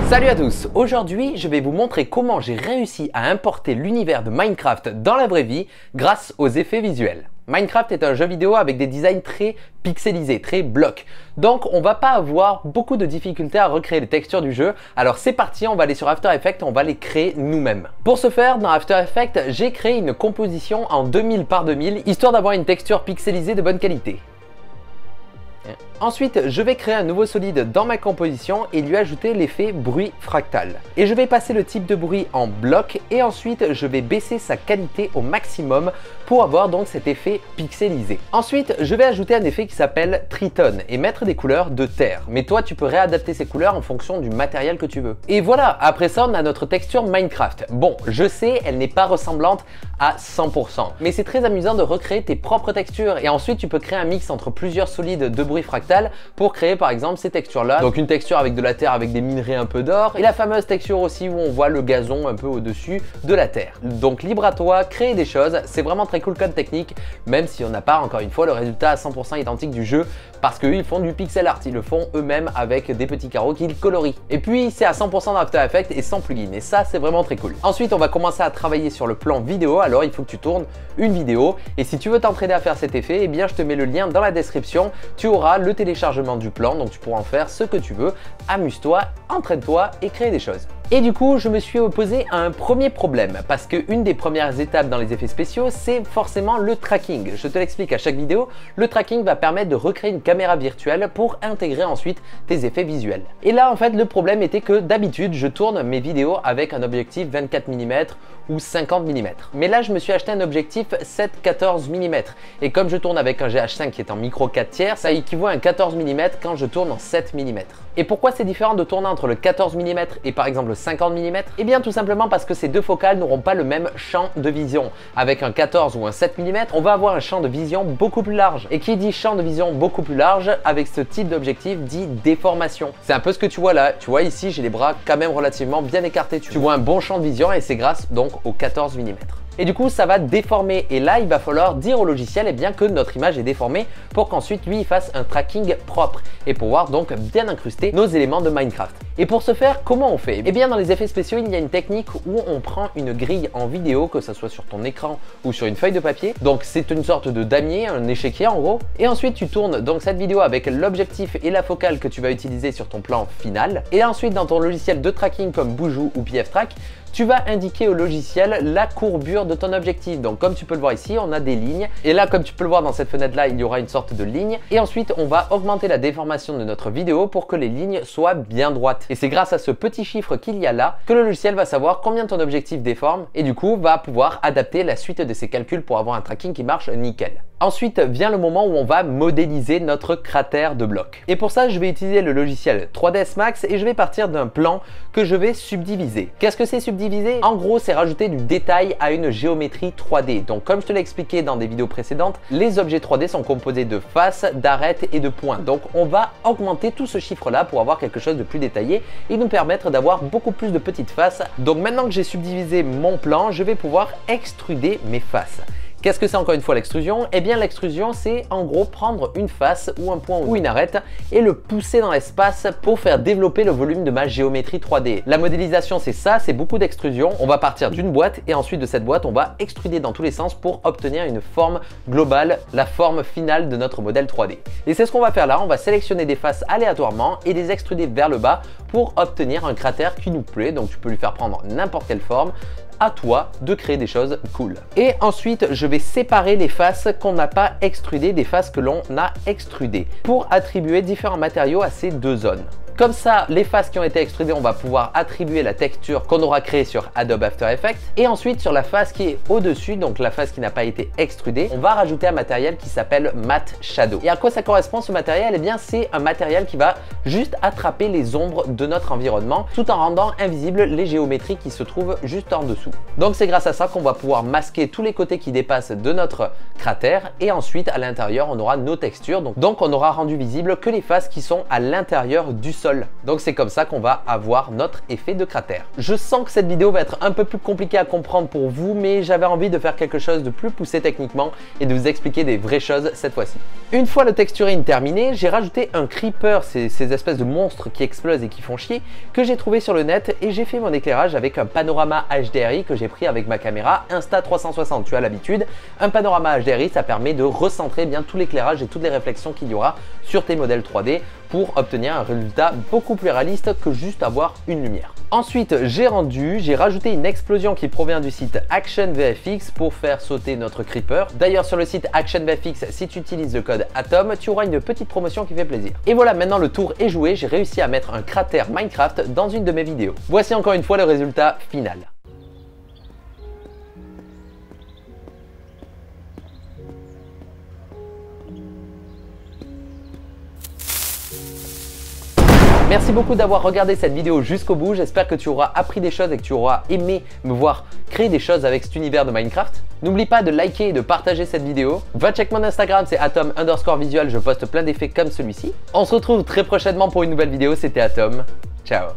Salut à tous, aujourd'hui je vais vous montrer comment j'ai réussi à importer l'univers de Minecraft dans la vraie vie grâce aux effets visuels. Minecraft est un jeu vidéo avec des designs très pixelisés, très blocs. Donc on va pas avoir beaucoup de difficultés à recréer les textures du jeu. Alors c'est parti, on va aller sur After Effects, on va les créer nous-mêmes. Pour ce faire, dans After Effects, j'ai créé une composition en 2000 par 2000, histoire d'avoir une texture pixelisée de bonne qualité. Ensuite, je vais créer un nouveau solide dans ma composition et lui ajouter l'effet bruit fractal. Et je vais passer le type de bruit en bloc et ensuite je vais baisser sa qualité au maximum pour avoir donc cet effet pixelisé. Ensuite, je vais ajouter un effet qui s'appelle Triton et mettre des couleurs de terre. Mais toi, tu peux réadapter ces couleurs en fonction du matériel que tu veux. Et voilà, après ça, on a notre texture Minecraft. Bon, je sais, elle n'est pas ressemblante à 100%. Mais c'est très amusant de recréer tes propres textures et ensuite tu peux créer un mix entre plusieurs solides de bruit fractal pour créer par exemple ces textures là. Donc une texture avec de la terre avec des minerais un peu d'or et la fameuse texture aussi où on voit le gazon un peu au-dessus de la terre. Donc libre à toi, créer des choses, c'est vraiment très cool comme technique, même si on n'a pas encore une fois le résultat à 100% identique du jeu parce qu'eux ils font du pixel art, ils le font eux-mêmes avec des petits carreaux qu'ils colorient. Et puis c'est à 100% dans After Effects et sans plugin et ça c'est vraiment très cool. Ensuite on va commencer à travailler sur le plan vidéo, alors il faut que tu tournes une vidéo et si tu veux t'entraîner à faire cet effet, eh bien je te mets le lien dans la description, tu auras le téléchargement du plan, donc tu pourras en faire ce que tu veux, amuse-toi, entraîne-toi et crée des choses. Et du coup, je me suis opposé à un premier problème parce qu'une des premières étapes dans les effets spéciaux, c'est forcément le tracking. Je te l'explique à chaque vidéo, le tracking va permettre de recréer une caméra virtuelle pour intégrer ensuite tes effets visuels. Et là, en fait, le problème était que d'habitude, je tourne mes vidéos avec un objectif 24 mm ou 50 mm. Mais là, je me suis acheté un objectif 7-14 mm. Et comme je tourne avec un GH5 qui est en micro 4 tiers, ça équivaut à un 14 mm quand je tourne en 7 mm. Et pourquoi c'est différent de tourner entre le 14 mm et par exemple le 50 mm? Eh bien tout simplement parce que ces deux focales n'auront pas le même champ de vision. Avec un 14 ou un 7 mm, on va avoir un champ de vision beaucoup plus large. Et qui dit champ de vision beaucoup plus large, avec ce type d'objectif, dit déformation. C'est un peu ce que tu vois là. Tu vois ici, j'ai les bras quand même relativement bien écartés. Tu vois un bon champ de vision et c'est grâce donc au 14 mm. Et du coup, ça va déformer. Et là, il va falloir dire au logiciel eh bien, que notre image est déformée pour qu'ensuite, lui, il fasse un tracking propre et pouvoir donc bien incruster nos éléments de Minecraft. Et pour ce faire, comment on fait? Eh bien, dans les effets spéciaux, il y a une technique où on prend une grille en vidéo, que ce soit sur ton écran ou sur une feuille de papier. Donc, c'est une sorte de damier, un échiquier en gros. Et ensuite, tu tournes donc cette vidéo avec l'objectif et la focale que tu vas utiliser sur ton plan final. Et ensuite, dans ton logiciel de tracking comme Boujou ou PFTrack, tu vas indiquer au logiciel la courbure de ton objectif. Donc comme tu peux le voir ici, on a des lignes. Et là, comme tu peux le voir dans cette fenêtre-là, il y aura une sorte de ligne. Et ensuite, on va augmenter la déformation de notre vidéo pour que les lignes soient bien droites. Et c'est grâce à ce petit chiffre qu'il y a là que le logiciel va savoir combien ton objectif déforme et du coup va pouvoir adapter la suite de ses calculs pour avoir un tracking qui marche nickel. Ensuite vient le moment où on va modéliser notre cratère de blocs. Et pour ça, je vais utiliser le logiciel 3ds Max et je vais partir d'un plan que je vais subdiviser. Qu'est-ce que c'est subdiviser? En gros, c'est rajouter du détail à une géométrie 3D. Donc comme je te l'ai expliqué dans des vidéos précédentes, les objets 3D sont composés de faces, d'arêtes et de points. Donc on va augmenter tout ce chiffre-là pour avoir quelque chose de plus détaillé et nous permettre d'avoir beaucoup plus de petites faces. Donc maintenant que j'ai subdivisé mon plan, je vais pouvoir extruder mes faces. Qu'est-ce que c'est encore une fois l'extrusion? Eh bien l'extrusion c'est en gros prendre une face ou un point ou une arête et le pousser dans l'espace pour faire développer le volume de ma géométrie 3D. La modélisation c'est ça, c'est beaucoup d'extrusion. On va partir d'une boîte et ensuite de cette boîte on va extruder dans tous les sens pour obtenir une forme globale, la forme finale de notre modèle 3D. Et c'est ce qu'on va faire là, on va sélectionner des faces aléatoirement et les extruder vers le bas pour obtenir un cratère qui nous plaît. Donc tu peux lui faire prendre n'importe quelle forme. À toi de créer des choses cool. Et ensuite, je vais séparer les faces qu'on n'a pas extrudées des faces que l'on a extrudées pour attribuer différents matériaux à ces deux zones. Comme ça, les faces qui ont été extrudées, on va pouvoir attribuer la texture qu'on aura créée sur Adobe After Effects. Et ensuite, sur la face qui est au-dessus, donc la face qui n'a pas été extrudée, on va rajouter un matériel qui s'appelle Matte Shadow. Et à quoi ça correspond ce matériel? Eh bien, c'est un matériel qui va juste attraper les ombres de notre environnement tout en rendant invisibles les géométries qui se trouvent juste en dessous. Donc, c'est grâce à ça qu'on va pouvoir masquer tous les côtés qui dépassent de notre cratère. Et ensuite, à l'intérieur, on aura nos textures. Donc on aura rendu visible que les faces qui sont à l'intérieur du sol. sol. Donc c'est comme ça qu'on va avoir notre effet de cratère. Je sens que cette vidéo va être un peu plus compliquée à comprendre pour vous, mais j'avais envie de faire quelque chose de plus poussé techniquement et de vous expliquer des vraies choses cette fois-ci. Une fois le texturing terminé, j'ai rajouté un creeper, ces espèces de monstres qui explosent et qui font chier, que j'ai trouvé sur le net, et j'ai fait mon éclairage avec un panorama HDRI que j'ai pris avec ma caméra Insta360. Tu as l'habitude, un panorama HDRI, ça permet de recentrer bien tout l'éclairage et toutes les réflexions qu'il y aura sur tes modèles 3D pour obtenir un résultat beaucoup plus réaliste que juste avoir une lumière. Ensuite, j'ai rajouté une explosion qui provient du site Action VFX pour faire sauter notre creeper. D'ailleurs, sur le site Action VFX, si tu utilises le code ATOM, tu auras une petite promotion qui fait plaisir. Et voilà, maintenant le tour est joué, j'ai réussi à mettre un cratère Minecraft dans une de mes vidéos. Voici encore une fois le résultat final. Merci beaucoup d'avoir regardé cette vidéo jusqu'au bout, j'espère que tu auras appris des choses et que tu auras aimé me voir créer des choses avec cet univers de Minecraft. N'oublie pas de liker et de partager cette vidéo. Va check mon Instagram, c'est atom_visual, je poste plein d'effets comme celui-ci. On se retrouve très prochainement pour une nouvelle vidéo, c'était Atom. Ciao.